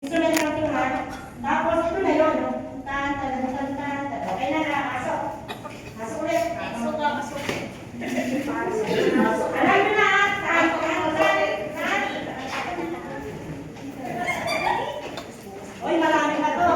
Instrument natin ha. Tapos ito na yun. Tan, tan, tan, tan, tan. Okay na na. Pasok. Pasok ulit. Pasok ka, pasok. Pasok. Alam nyo na ha. Tan, tan, tan, tan. Uy, marami na to.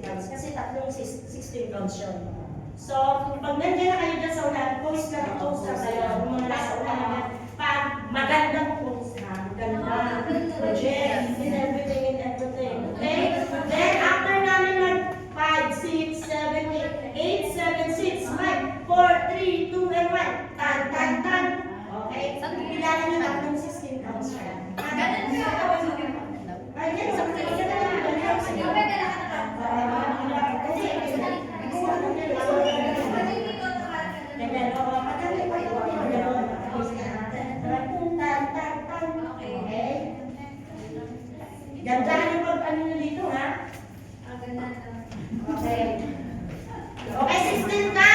Kasi tatlong 16 counts yun. So, pag nandiyan na kayo dyan sa ulan, post na kayo, mga sa ulan naman. Pag magandang post na, maganda, project, in everything, okay? Then, after namin mag 5, 6, 7, 8, 7, 6, 5, 4, 3, 2, and 1. Tan, tan, tan. Okay? Bilangan nyo tatlong 16 counts siya. Ganun siya. Ay, yan, sa mga gandahan yung pag-ano nyo dito, ha? Okay. Okay, 16 ka!